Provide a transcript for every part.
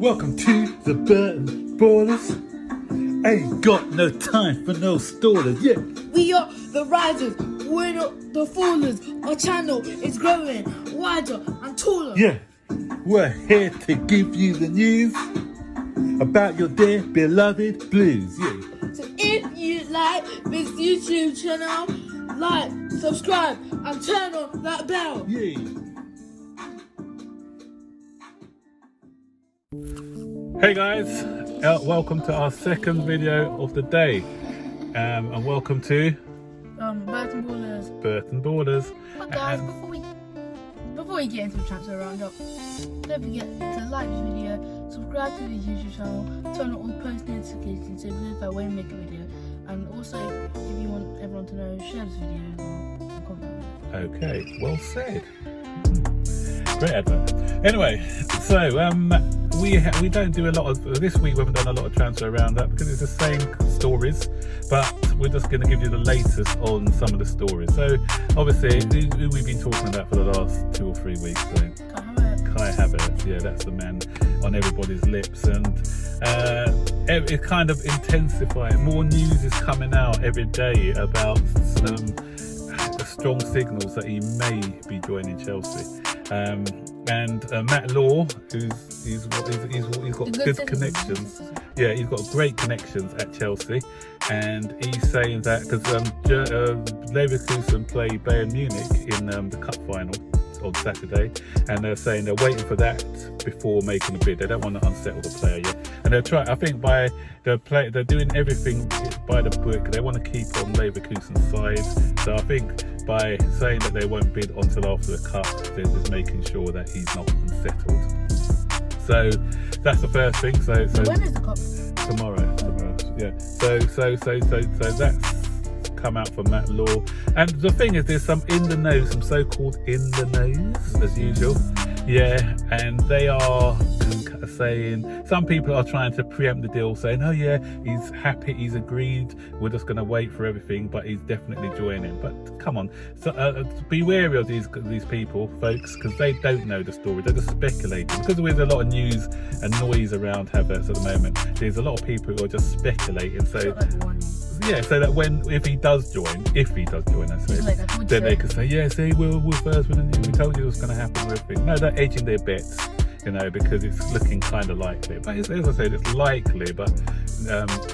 Welcome to the Burton Ballers. Ain't got no time for no stallers, yeah. We are the risers, we're not the fallers. Our channel is growing wider and taller. Yeah, we're here to give you the news about your dear beloved Blues, yeah. So if you like this YouTube channel, like, subscribe and turn on that bell. Yeah. Hey guys, welcome to our second video of the day, and welcome to Burton Ballers. Burton Ballers. But guys, before we get into the transfer roundup, don't forget to like this video, subscribe to the YouTube channel, turn on all post notifications so you know if I won't make a video, and also if you want everyone to know, share this video as well and comment. Okay, well said. Great advert. Anyway, so we don't do a lot of this week. We haven't done a lot of transfer roundup because it's the same stories, but we're just going to give you the latest on some of the stories. So obviously, who we've been talking about for the last 2 or 3 weeks. So Kai Havertz, yeah, that's the man on everybody's lips, and it's kind of intensifying. More news is coming out every day about some strong signals that he may be joining Chelsea. And Matt Law, he's got good connections. Yeah, he's got great connections at Chelsea, and he's saying that because Leverkusen play Bayern Munich in the cup final on Saturday, and they're saying they're waiting for that before making a bid. They don't want to unsettle the player yet, and they're trying. I think they're doing everything by the book. They want to keep on Leverkusen's side. So I think by saying that they won't bid until after the cup, they're just making sure that he's not unsettled. So that's the first thing. So when is the cup? Tomorrow. Yeah. So that's come out from Matt Law. And the thing is, there's some in the know, some so-called in the knows as usual. Yeah, and they are saying, some people are trying to preempt the deal, saying, oh yeah, he's happy, he's agreed, we're just going to wait for everything, but he's definitely joining. But come on, so, be wary of these people, folks, because they don't know the story. They're just speculating. Because there's a lot of news and noise around Havertz at the moment, there's a lot of people who are just speculating. So yeah, so that if he does join, I say, then they can say, yeah, see, we're first, we told you it was going to happen with everything. No, they're edging their bets, you know, because it's looking kind of likely. But as I said, it's likely, but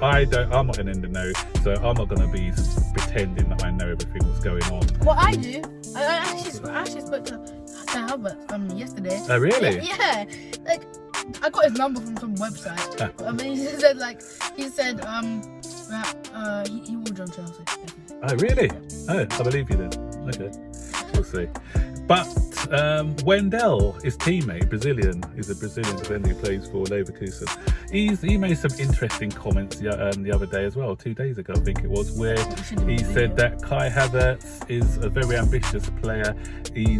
I'm not in the know, so I'm not going to be pretending that I know everything that's going on. Well, I do. I actually spoke to Havertz yesterday. Oh, really? Yeah. Like, I got his number from some website. I mean, he said that he will join Chelsea. Definitely. Oh, really? Oh, I believe you then. Okay, we'll see. But Wendell, his teammate, he's a Brazilian defender who plays for Leverkusen. He made some interesting comments the other day as well, 2 days ago I think it was, where he said that Kai Havertz is a very ambitious player. He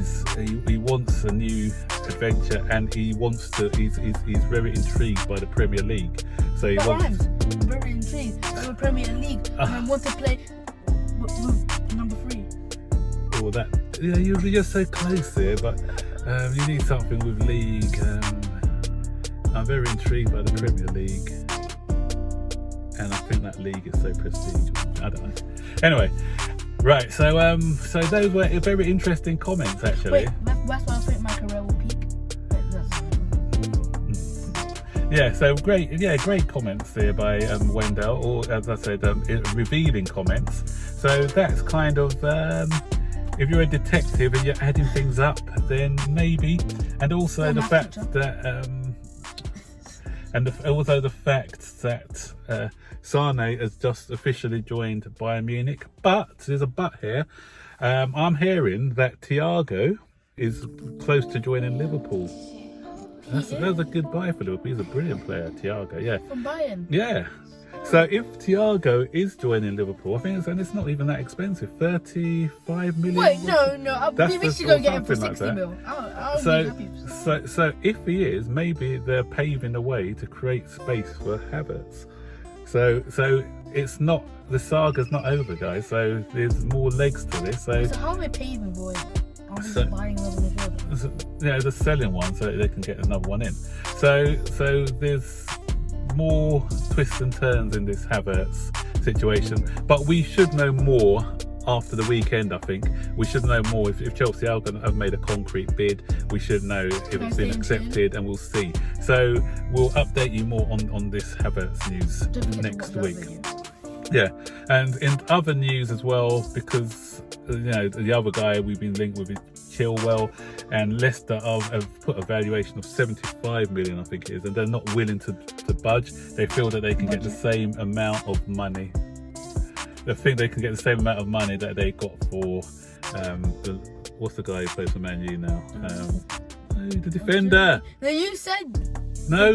wants a new adventure, and he's very intrigued by the Premier League. So he wants. I'm very intrigued by the Premier League, and I want to play with number 3. Oh, that. Yeah, you're so close there, but you need something with league. I'm very intrigued by the Premier League, and I think that league is so prestigious. I don't know. Anyway, right. So those were very interesting comments, actually. Wait, that's why I think my career will peak. Yeah, so great comments there by Wendell, or as I said, revealing comments. So that's kind of. If you're a detective and you're adding things up, then maybe, and also the fact that, also the fact that Sane has just officially joined Bayern Munich. But there's a but here. I'm hearing that Thiago is close to joining Liverpool. That's a good buy for Liverpool. He's a brilliant player, Thiago. Yeah. From Bayern. Yeah. So if Thiago is joining Liverpool, I think it's not even that expensive, 35 million. Wait, no, we should go get him for 60 mil. I'll be happy. So if he is, maybe they're paving the way to create space for Havertz. So it's not, the saga's not over, guys. So there's more legs to this. So how are we paving, boy? obviously buying another midfielder. Yeah, they're selling one so they can get another one in. So there's more twists and turns in this Havertz situation, but we should know more after the weekend. I think we should know more if Chelsea are going to have made a concrete bid. We should know if it's been accepted, and we'll see. So we'll update you more on this Havertz news next week. Yeah, and in other news as well, because the other guy we've been linked with is Chilwell, and Leicester have put a valuation of 75 million, I think it is, and they're not willing to budge. They feel that they can get the same amount of money. They think they can get the same amount of money that they got for what's the guy who plays for Man U now? The defender. No, you said. No,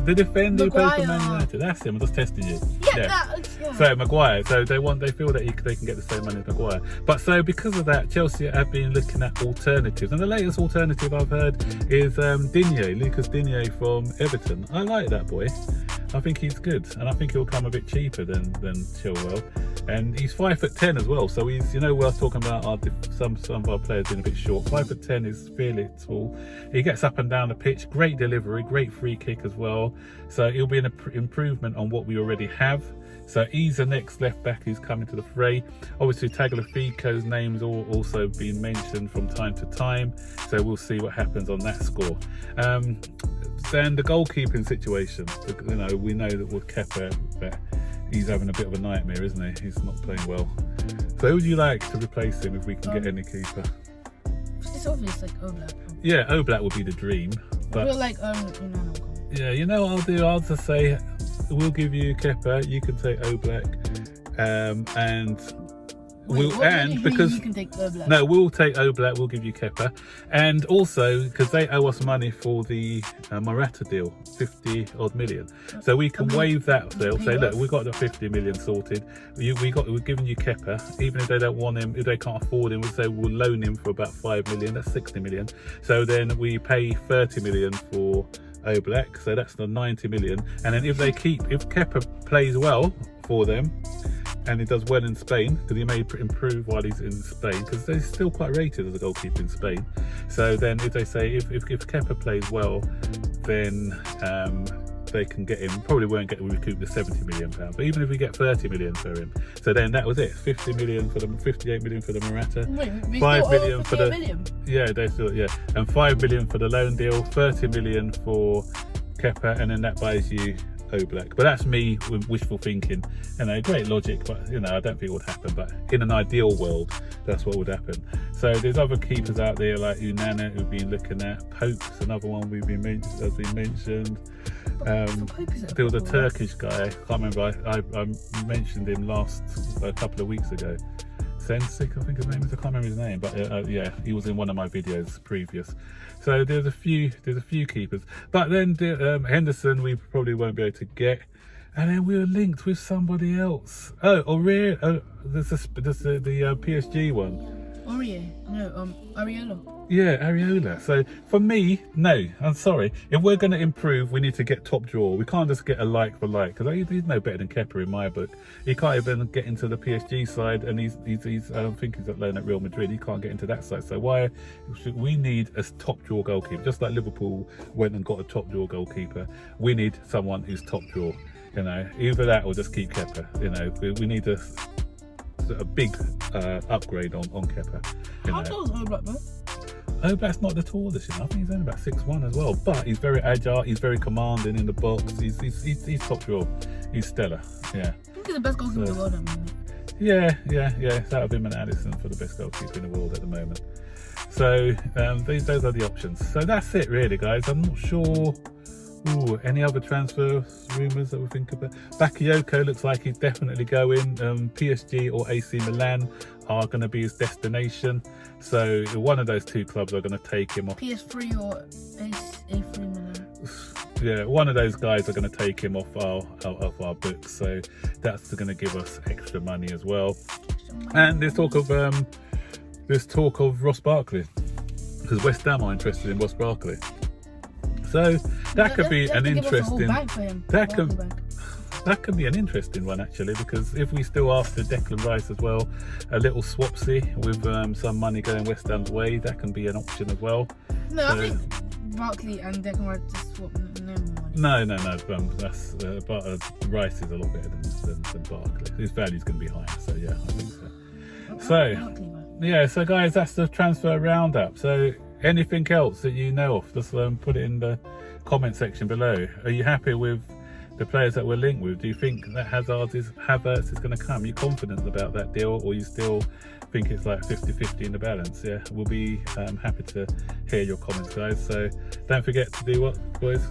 the defender who plays for Man United. That's him. I'm just testing you. Yeah. So Maguire. So they feel that they can get the same money as Maguire. But so because of that, Chelsea have been looking at alternatives, and the latest alternative I've heard is Lucas Digne from Everton. I like that boy. I think he's good, and I think he'll come a bit cheaper than Chilwell. And he's 5'10" as well, so he's, we are talking about some of our players being a bit short. 5'10" is fairly tall. He gets up and down the pitch, great delivery, great free kick as well. So it'll be an improvement on what we already have. So he's the next left back who's coming to the fray. Obviously Tagliafico's name's also been mentioned from time to time, so we'll see what happens on that score. Then the goalkeeping situation, we know that with Kepa, that he's having a bit of a nightmare, isn't he? He's not playing well. So who would you like to replace him if we can get any keeper? It's obvious, like Oblak. Yeah, Oblak would be the dream. But I feel like yeah, you know what I'll do? I'll just say we'll give you Kepa, you can take Oblak, and you can take Oblak. No, we'll take Oblak, we'll give you Kepa, and also because they owe us money for the Morata deal, 50 odd million, so we can waive that deal. Say, look, we've got the 50 million sorted. We're giving you Kepa, even if they don't want him, if they can't afford him, we'll say we'll loan him for about 5 million. That's 60 million. So then we pay 30 million for Oblak, so that's the 90 million. And then if Kepa plays well for them, and he does well in Spain, because he may improve while he's in Spain, because they're still quite rated as a goalkeeper in Spain. So then if they say, if Kepa plays well, then they can get him, probably won't recoup the 70 million pounds, but even if we get 30 million for him, so then that was it, 50 million for the 58 million for the Morata, 5 million for the and 5 million for the loan deal, 30 million for Kepa, and then that buys you Oblak. But that's me with wishful thinking, great logic, but I don't think it would happen. But in an ideal world, that's what would happen. So there's other keepers out there like Unana who've been looking at. Pope's another one has been mentioned. There was a Turkish guy, I can't remember, I mentioned him a couple of weeks ago. Sensik, I think his name is. I can't remember his name, but yeah, he was in one of my videos previous. So there's a few keepers, but then Henderson we probably won't be able to get, and then we were linked with somebody else. There's the PSG one. Areola. Yeah, Areola. So for me, no, I'm sorry. If we're going to improve, we need to get top drawer. We can't just get a like for like, because he's no better than Kepa in my book. He can't even get into the PSG side, and he's I don't think he's at loan at Real Madrid. He can't get into that side. So why should we need a top drawer goalkeeper? Just like Liverpool went and got a top drawer goalkeeper, we need someone who's top drawer. Either that or just keep Kepa. We need a big upgrade on Kepa. How tall is Oblak, man? Oblak's not the tallest, I think he's only about 6'1" as well, but he's very agile, he's very commanding in the box, he's top drawer, he's stellar. Yeah, I think he's the best goalkeeper in the world at the moment. Yeah, that would be Man Addison for the best goalkeeper in the world at the moment. So those are the options. So that's it really, guys. I'm not sure any other transfer rumours that we think about. Bakayoko looks like he's definitely going. PSG or AC Milan are going to be his destination. So one of those two clubs are going to take him off. PS3 or AC Milan. Yeah, one of those guys are going to take him off our books. So that's going to give us extra money as well. And there's talk of Ross Barkley, because West Ham are interested in Ross Barkley. So that could be an interesting. that could be an interesting one actually, because if we still after Declan Rice as well, a little swapsy with some money going West Ham's way, that can be an option as well. No, So- I think Barkley and Declan Rice just swap no money. No. That's but Rice is a lot better than Barkley. His value's going to be higher, so yeah, I think so. So Barkley, man. yeah, so guys, that's the transfer roundup. So anything else that you know of, just put it in the comment section below. Are you happy with the players that we're linked with? Do you think that Havertz is going to come? Are you confident about that deal, or you still think it's like 50-50 in the balance? Yeah, we'll be happy to hear your comments, guys. So don't forget to do what, boys?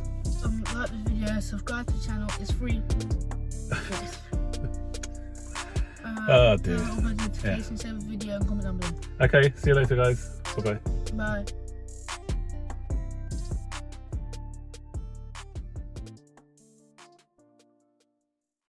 Like this video, subscribe to the channel, it's free. Yes. Oh, dear. Turn on all notifications, save a video and comment down below. Okay, see you later, guys. Bye bye. Bye.